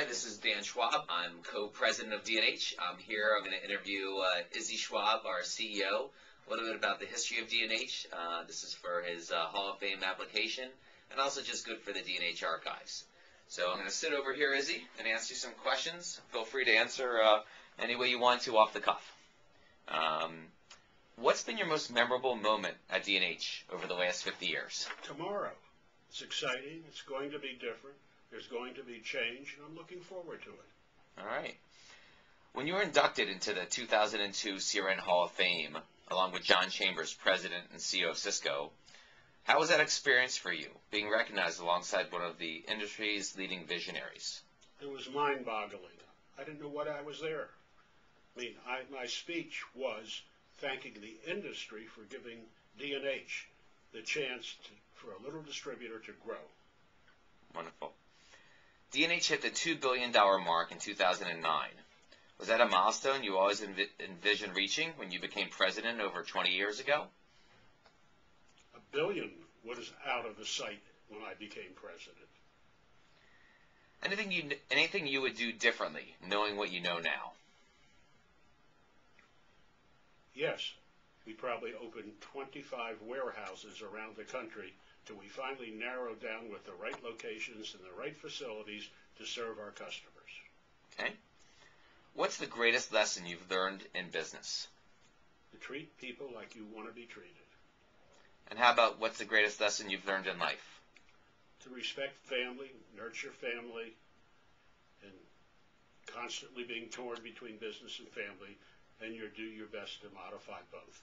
Hi, this is Dan Schwab. I'm co-president of D&H. I'm here. I'm going to interview Izzy Schwab, our CEO, a little bit about the history of D&H. This is for his Hall of Fame application, and also just good for the D&H archives. So I'm going to sit over here, Izzy, and ask you some questions. Feel free to answer any way you want to off the cuff. What's been your most memorable moment at D&H over the last 50 years? Tomorrow. It's exciting. It's going to be different. There's going to be change, and I'm looking forward to it. All right. When you were inducted into the 2002 CRN Hall of Fame, along with John Chambers, president and CEO of Cisco, how was that experience for you, being recognized alongside one of the industry's leading visionaries? It was mind-boggling. I didn't know what I was there. My speech was thanking the industry for giving D&H the chance for a little distributor to grow. Wonderful. D&H hit the $2 billion mark in 2009. Was that a milestone you always envisioned reaching when you became president over 20 years ago? $1 billion was out of the sight when I became president. Anything you would do differently, knowing what you know now? Yes. We probably opened 25 warehouses around the country till we finally narrowed down with the right locations and the right facilities to serve our customers. Okay. What's the greatest lesson you've learned in business? To treat people like you want to be treated. And how about what's the greatest lesson you've learned in life? To respect family, nurture family, and constantly being torn between business and family, and you do your best to modify both.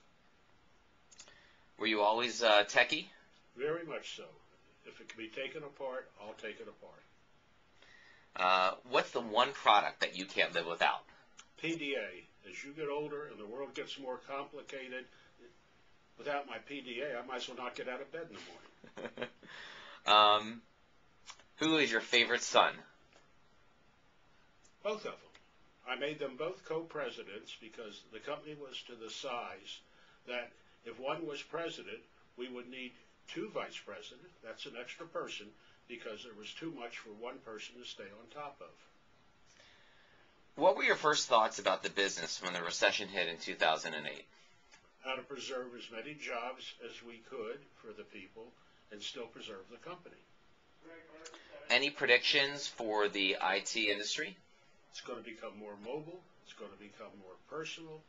Were you always techie? Very much so. If it can be taken apart, I'll take it apart. What's the one product that you can't live without? PDA. As you get older and the world gets more complicated, without my PDA, I might as well not get out of bed in the morning. Who is your favorite son? Both of them. I made them both co-presidents because the company was to the size that if one was president, we would need two vice presidents. That's an extra person because there was too much for one person to stay on top of. What were your first thoughts about the business when the recession hit in 2008? How to preserve as many jobs as we could for the people and still preserve the company. Any predictions for the IT industry? It's going to become more mobile. It's going to become more personal.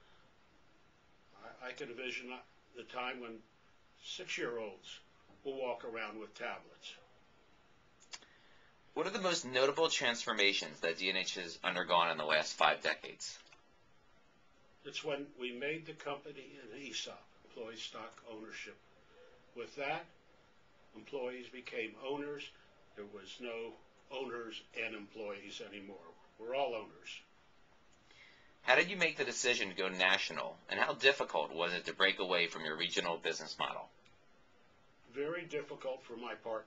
I can envision the time when 6-year-olds will walk around with tablets. What are the most notable transformations that D&H has undergone in the last 5 decades? It's when we made the company an ESOP, employee stock ownership. With that, employees became owners. There was no owners and employees anymore. We're all owners. How did you make the decision to go national, and how difficult was it to break away from your regional business model? Very difficult for my partners.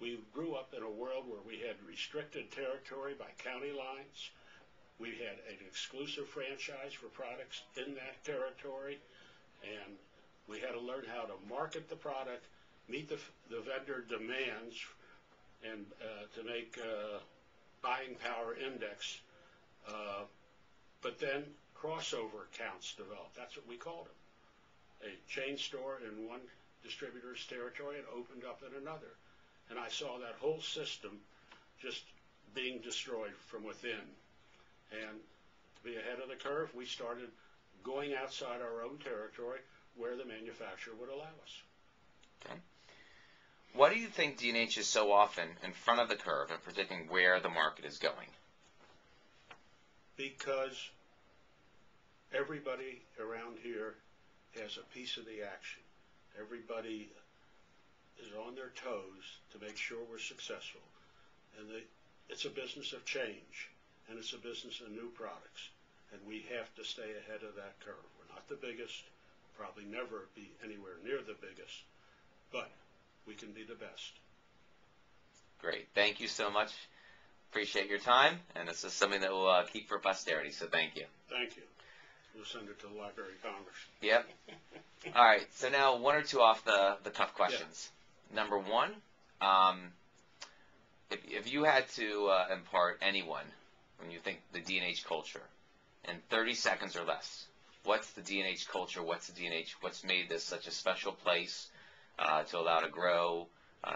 We grew up in a world where we had restricted territory by county lines. We had an exclusive franchise for products in that territory, and we had to learn how to market the product, meet the vendor demands, and to make buying power index. But then crossover accounts developed. That's what we called them. A chain store in one distributor's territory and opened up in another. And I saw that whole system just being destroyed from within. And to be ahead of the curve, we started going outside our own territory where the manufacturer would allow us. Okay. Why do you think D&H is so often in front of the curve in predicting where the market is going? Because everybody around here has a piece of the action. Everybody is on their toes to make sure we're successful. And it's a business of change, and it's a business of new products. And we have to stay ahead of that curve. We're not the biggest, probably never be anywhere near the biggest, but we can be the best. Great. Thank you so much. Appreciate your time, and this is something that we'll keep for posterity, so thank you. Thank you. We'll send it to the Library of Congress. Yep. All right, so now one or two off the cuff questions. Yeah. Number one, If you had to impart anyone when you think the D&H culture in 30 seconds or less, what's the D&H culture? What's the D&H? What's made this such a special place to allow to grow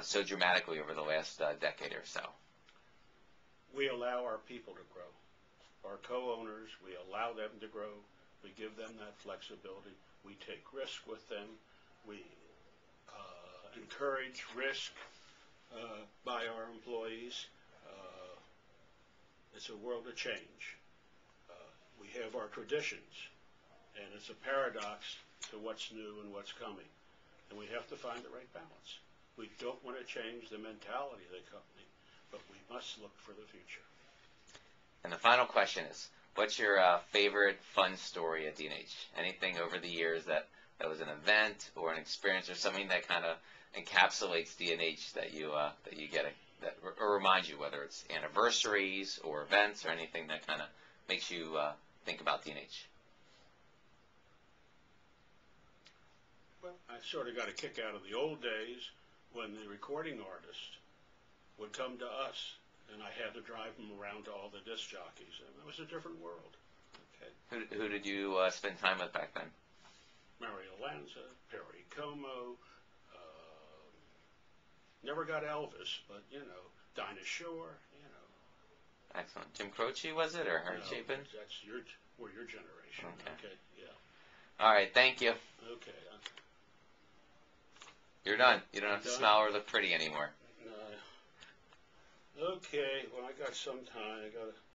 so dramatically over the last decade or so? We allow our people to grow. Our co-owners, we allow them to grow. We give them that flexibility. We take risk with them. We encourage risk by our employees. It's a world of change. We have our traditions, and it's a paradox to what's new and what's coming. And we have to find the right balance. We don't want to change the mentality of the company, but we must look for the future. And the final question is, what's your favorite fun story at D&H? Anything over the years that was an event or an experience or something that kind of encapsulates D&H that you get or reminds you, whether it's anniversaries or events or anything that kind of makes you think about D&H? Well, I sort of got a kick out of the old days when the recording artist would come to us, and I had to drive them around to all the disc jockeys, and it was a different world. Okay. Who did you spend time with back then? Mario Lanza, Perry Como, never got Elvis, but, Dinah Shore, Excellent. Jim Croce, was it, or Harry No, Chapin? that's your generation. Okay. Yeah. All right, thank you. Okay. You're done. You don't have to Done? smile or look pretty anymore. Okay, well, I got some time. I got to